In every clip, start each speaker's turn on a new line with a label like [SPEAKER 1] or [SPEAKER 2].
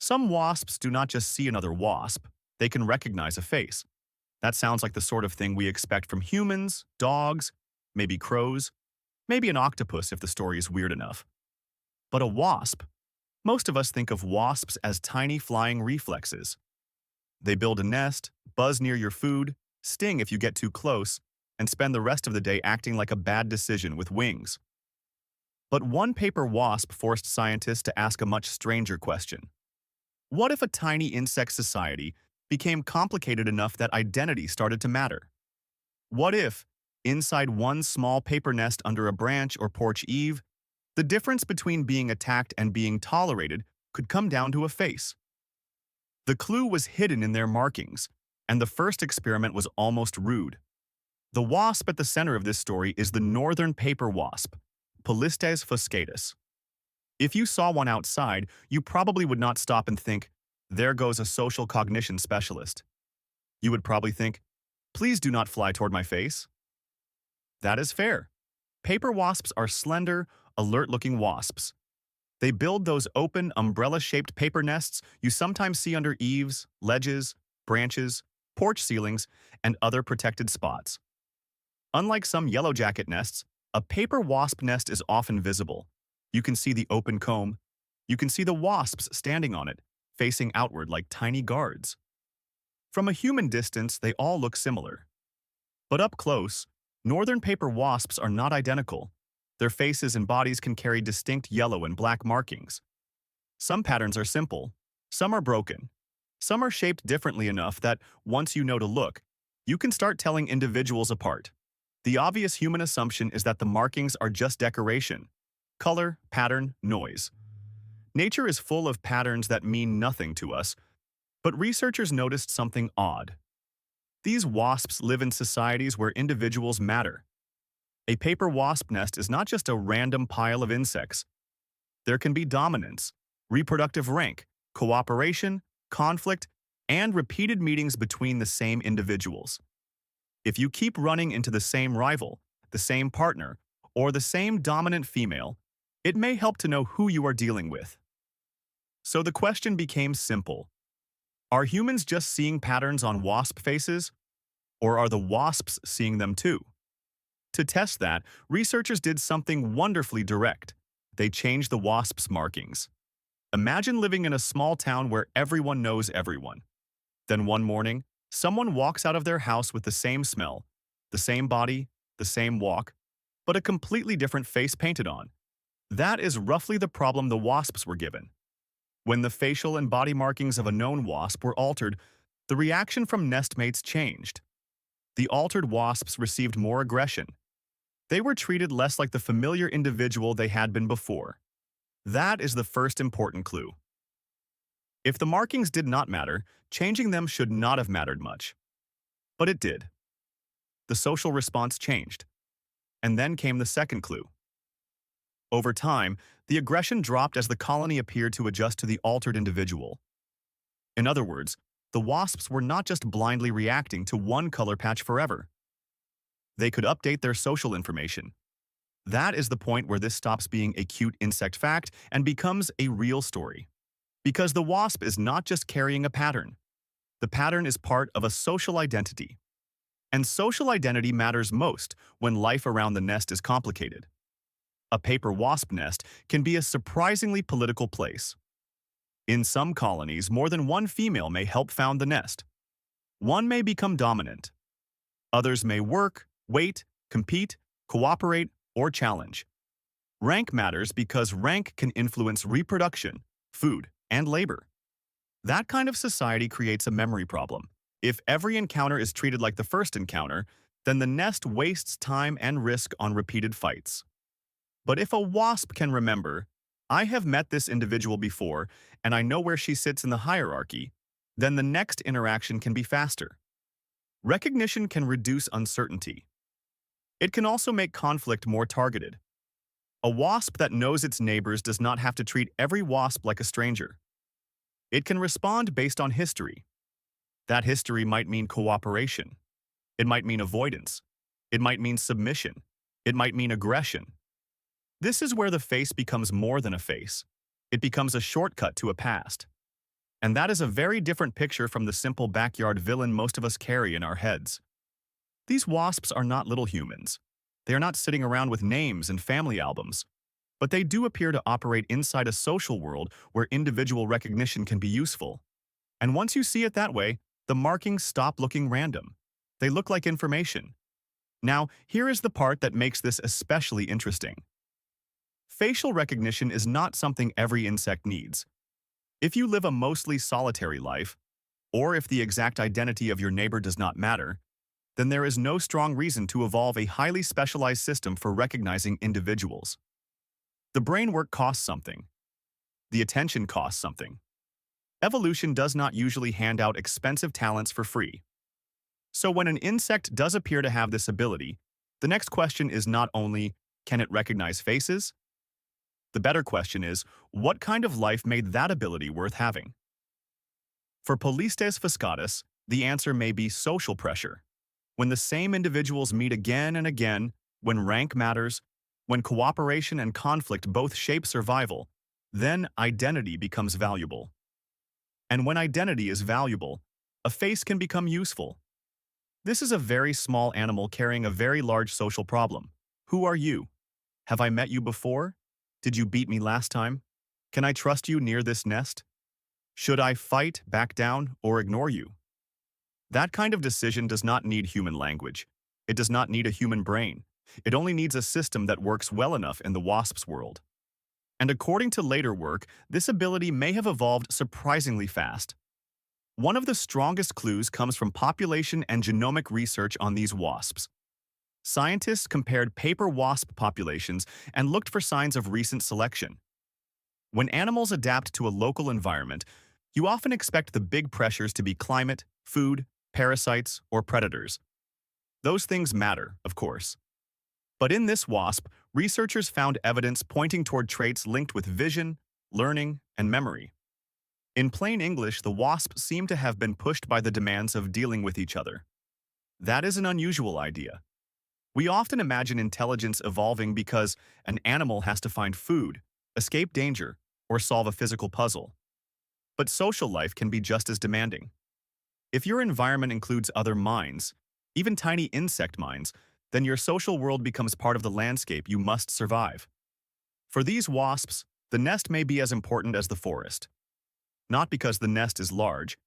[SPEAKER 1] Some wasps do not just see another wasp, they can recognize a face. That sounds like the sort of thing we expect from humans, dogs, maybe crows, maybe an octopus if the story is weird enough. But a wasp? Most of us think of wasps as tiny flying reflexes. They build a nest, buzz near your food, sting if you get too close, and spend the rest of the day acting like a bad decision with wings. But one paper wasp forced scientists to ask a much stranger question. What if a tiny insect society became complicated enough that identity started to matter? What if, inside one small paper nest under a branch or porch eave, the difference between being attacked and being tolerated could come down to a face? The clue was hidden in their markings, and the first experiment was almost rude. The wasp at the center of this story is the northern paper wasp, Polistes fuscatus. If you saw one outside, you probably would not stop and think, there goes a social cognition specialist. You would probably think, please do not fly toward my face. That is fair. Paper wasps are slender, alert-looking wasps. They build those open, umbrella-shaped paper nests you sometimes see under eaves, ledges, branches, porch ceilings, and other protected spots. Unlike some yellow jacket nests, a paper wasp nest is often visible. You can see the open comb. You can see the wasps standing on it, facing outward like tiny guards. From a human distance, they all look similar. But up close, northern paper wasps are not identical. Their faces and bodies can carry distinct yellow and black markings. Some patterns are simple, some are broken. Some are shaped differently enough that, once you know to look, you can start telling individuals apart. The obvious human assumption is that the markings are just decoration. Color, pattern, noise. Nature is full of patterns that mean nothing to us, but researchers noticed something odd. These wasps live in societies where individuals matter. A paper wasp nest is not just a random pile of insects. There can be dominance, reproductive rank, cooperation, conflict, and repeated meetings between the same individuals. If you keep running into the same rival, the same partner, or the same dominant female, it may help to know who you are dealing with. So the question became simple. Are humans just seeing patterns on wasp faces? Or are the wasps seeing them too? To test that, researchers did something wonderfully direct. They changed the wasp's markings. Imagine living in a small town where everyone knows everyone. Then one morning, someone walks out of their house with the same smell, the same body, the same walk, but a completely different face painted on. That is roughly the problem the wasps were given. When the facial and body markings of a known wasp were altered, the reaction from nestmates changed. The altered wasps received more aggression. They were treated less like the familiar individual they had been before. That is the first important clue. If the markings did not matter, changing them should not have mattered much. But it did. The social response changed. And then came the second clue. Over time, the aggression dropped as the colony appeared to adjust to the altered individual. In other words, the wasps were not just blindly reacting to one color patch forever. They could update their social information. That is the point where this stops being a cute insect fact and becomes a real story. Because the wasp is not just carrying a pattern. The pattern is part of a social identity. And social identity matters most when life around the nest is complicated. A paper wasp nest can be a surprisingly political place. In some colonies, more than one female may help found the nest. One may become dominant. Others may work, wait, compete, cooperate, or challenge. Rank matters because rank can influence reproduction, food, and labor. That kind of society creates a memory problem. If every encounter is treated like the first encounter, then the nest wastes time and risk on repeated fights. But if a wasp can remember, I have met this individual before and I know where she sits in the hierarchy, then the next interaction can be faster. Recognition can reduce uncertainty. It can also make conflict more targeted. A wasp that knows its neighbors does not have to treat every wasp like a stranger. It can respond based on history. That history might mean cooperation. It might mean avoidance. It might mean submission. It might mean aggression. This is where the face becomes more than a face. It becomes a shortcut to a past. And that is a very different picture from the simple backyard villain most of us carry in our heads. These wasps are not little humans. They are not sitting around with names and family albums. But they do appear to operate inside a social world where individual recognition can be useful. And once you see it that way, the markings stop looking random. They look like information. Now, here is the part that makes this especially interesting. Facial recognition is not something every insect needs. If you live a mostly solitary life, or if the exact identity of your neighbor does not matter, then there is no strong reason to evolve a highly specialized system for recognizing individuals. The brain work costs something. The attention costs something. Evolution does not usually hand out expensive talents for free. So when an insect does appear to have this ability, the next question is not only, can it recognize faces? The better question is, what kind of life made that ability worth having? For Polistes fuscatus, the answer may be social pressure. When the same individuals meet again and again, when rank matters, when cooperation and conflict both shape survival, then identity becomes valuable. And when identity is valuable, a face can become useful. This is a very small animal carrying a very large social problem. Who are you? Have I met you before? Did you beat me last time? Can I trust you near this nest? Should I fight, back down, or ignore you? That kind of decision does not need human language. It does not need a human brain. It only needs a system that works well enough in the wasp's world. And according to later work, this ability may have evolved surprisingly fast. One of the strongest clues comes from population and genomic research on these wasps. Scientists compared paper wasp populations and looked for signs of recent selection. When animals adapt to a local environment, you often expect the big pressures to be climate, food, parasites, or predators. Those things matter, of course. But in this wasp, researchers found evidence pointing toward traits linked with vision, learning, and memory. In plain English, the wasp seemed to have been pushed by the demands of dealing with each other. That is an unusual idea. We often imagine intelligence evolving because an animal has to find food, escape danger, or solve a physical puzzle. But social life can be just as demanding. If your environment includes other minds, even tiny insect minds, then your social world becomes part of the landscape you must survive. For these wasps, the nest may be as important as the forest. Not because the nest is large,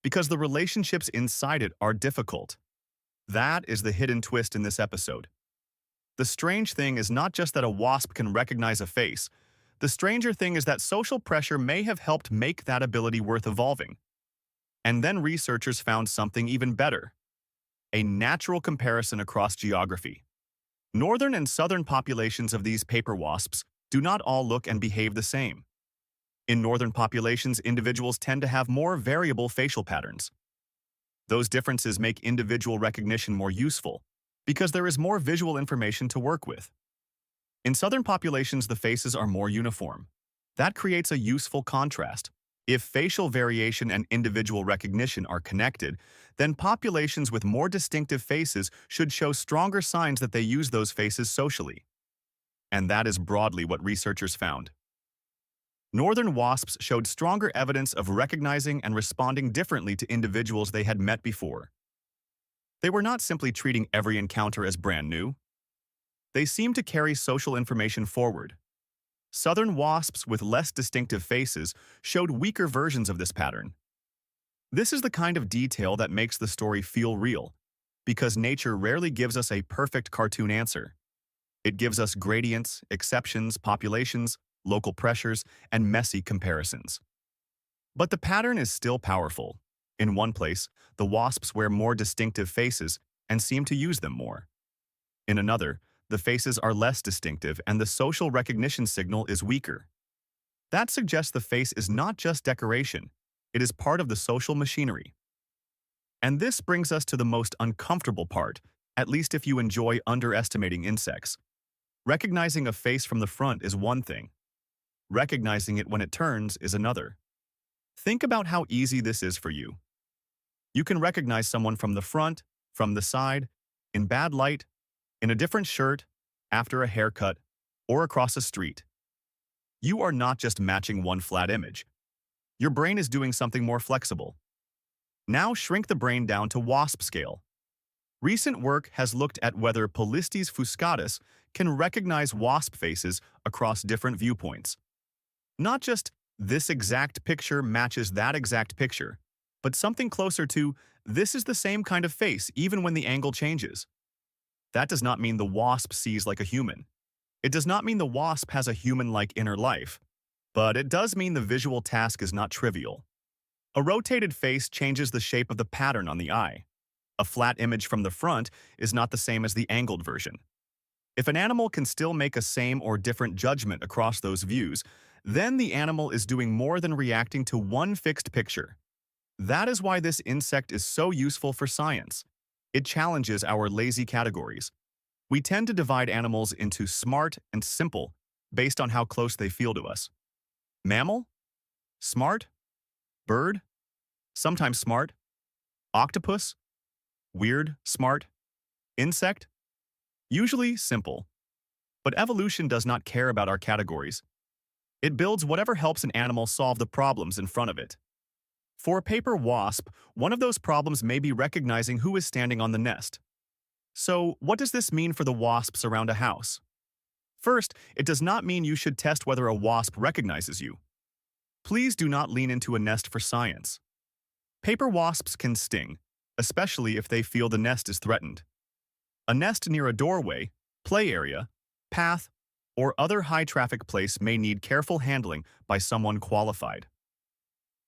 [SPEAKER 1] because the relationships inside it are difficult. That is the hidden twist in this episode. The strange thing is not just that a wasp can recognize a face. The stranger thing is that social pressure may have helped make that ability worth evolving. And then researchers found something even better: a natural comparison across geography. Northern and southern populations of these paper wasps do not all look and behave the same. In northern populations, individuals tend to have more variable facial patterns. Those differences make individual recognition more useful because there is more visual information to work with. In southern populations, the faces are more uniform. That creates a useful contrast. If facial variation and individual recognition are connected, then populations with more distinctive faces should show stronger signs that they use those faces socially. And that is broadly what researchers found. Northern wasps showed stronger evidence of recognizing and responding differently to individuals they had met before. They were not simply treating every encounter as brand new. They seemed to carry social information forward. Southern wasps with less distinctive faces showed weaker versions of this pattern. This is the kind of detail that makes the story feel real, because nature rarely gives us a perfect cartoon answer. It gives us gradients, exceptions, populations, local pressures, and messy comparisons. But the pattern is still powerful. In one place, the wasps wear more distinctive faces and seem to use them more. In another, the faces are less distinctive and the social recognition signal is weaker. That suggests the face is not just decoration, it is part of the social machinery. And this brings us to the most uncomfortable part, at least if you enjoy underestimating insects. Recognizing a face from the front is one thing. Recognizing it when it turns is another. Think about how easy this is for you. You can recognize someone from the front, from the side, in bad light, in a different shirt, after a haircut, or across a street. You are not just matching one flat image. Your brain is doing something more flexible. Now shrink the brain down to wasp scale. Recent work has looked at whether Polistes fuscatus can recognize wasp faces across different viewpoints. Not just this exact picture matches that exact picture, but something closer to this is the same kind of face even when the angle changes. That does not mean the wasp sees like a human. It does not mean the wasp has a human-like inner life, but it does mean the visual task is not trivial. A rotated face changes the shape of the pattern on the eye. A flat image from the front is not the same as the angled version. If an animal can still make a same or different judgment across those views, then the animal is doing more than reacting to one fixed picture. That is why this insect is so useful for science. It challenges our lazy categories. We tend to divide animals into smart and simple based on how close they feel to us. Mammal? Smart? Bird? Sometimes smart? Octopus? Weird, smart? Insect? Usually simple. But evolution does not care about our categories. It builds whatever helps an animal solve the problems in front of it. For a paper wasp, one of those problems may be recognizing who is standing on the nest. So, what does this mean for the wasps around a house? First, it does not mean you should test whether a wasp recognizes you. Please do not lean into a nest for science. Paper wasps can sting, especially if they feel the nest is threatened. A nest near a doorway, play area, path, or other high-traffic place may need careful handling by someone qualified.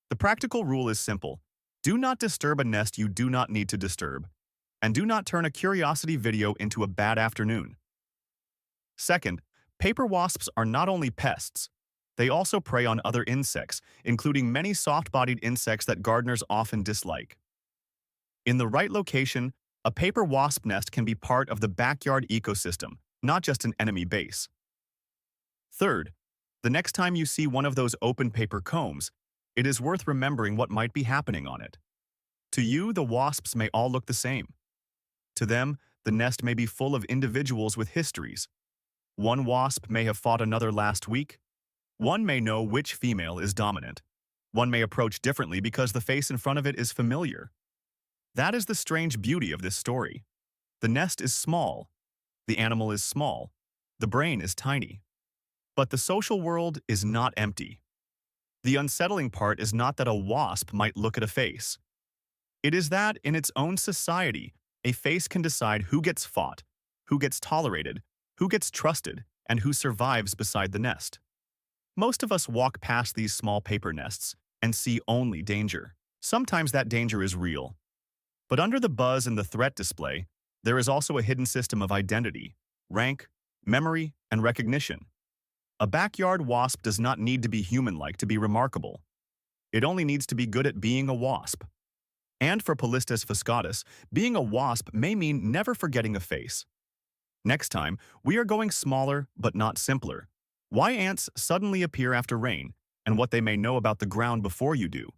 [SPEAKER 1] The practical rule is simple. Do not disturb a nest you do not need to disturb, and do not turn a curiosity video into a bad afternoon. Second, paper wasps are not only pests, they also prey on other insects, including many soft-bodied insects that gardeners often dislike. In the right location, a paper wasp nest can be part of the backyard ecosystem, not just an enemy base. Third, the next time you see one of those open paper combs, it is worth remembering what might be happening on it. To you, the wasps may all look the same. To them, the nest may be full of individuals with histories. One wasp may have fought another last week. One may know which female is dominant. One may approach differently because the face in front of it is familiar. That is the strange beauty of this story. The nest is small. The animal is small. The brain is tiny. But the social world is not empty. The unsettling part is not that a wasp might look at a face. It is that, in its own society, a face can decide who gets fought, who gets tolerated, who gets trusted, and who survives beside the nest. Most of us walk past these small paper nests and see only danger. Sometimes that danger is real. But under the buzz and the threat display, there is also a hidden system of identity, rank, memory, and recognition. A backyard wasp does not need to be human-like to be remarkable. It only needs to be good at being a wasp. And for Polistes fuscatus, being a wasp may mean never forgetting a face. Next time, we are going smaller but not simpler. Why ants suddenly appear after rain, and what they may know about the ground before you do.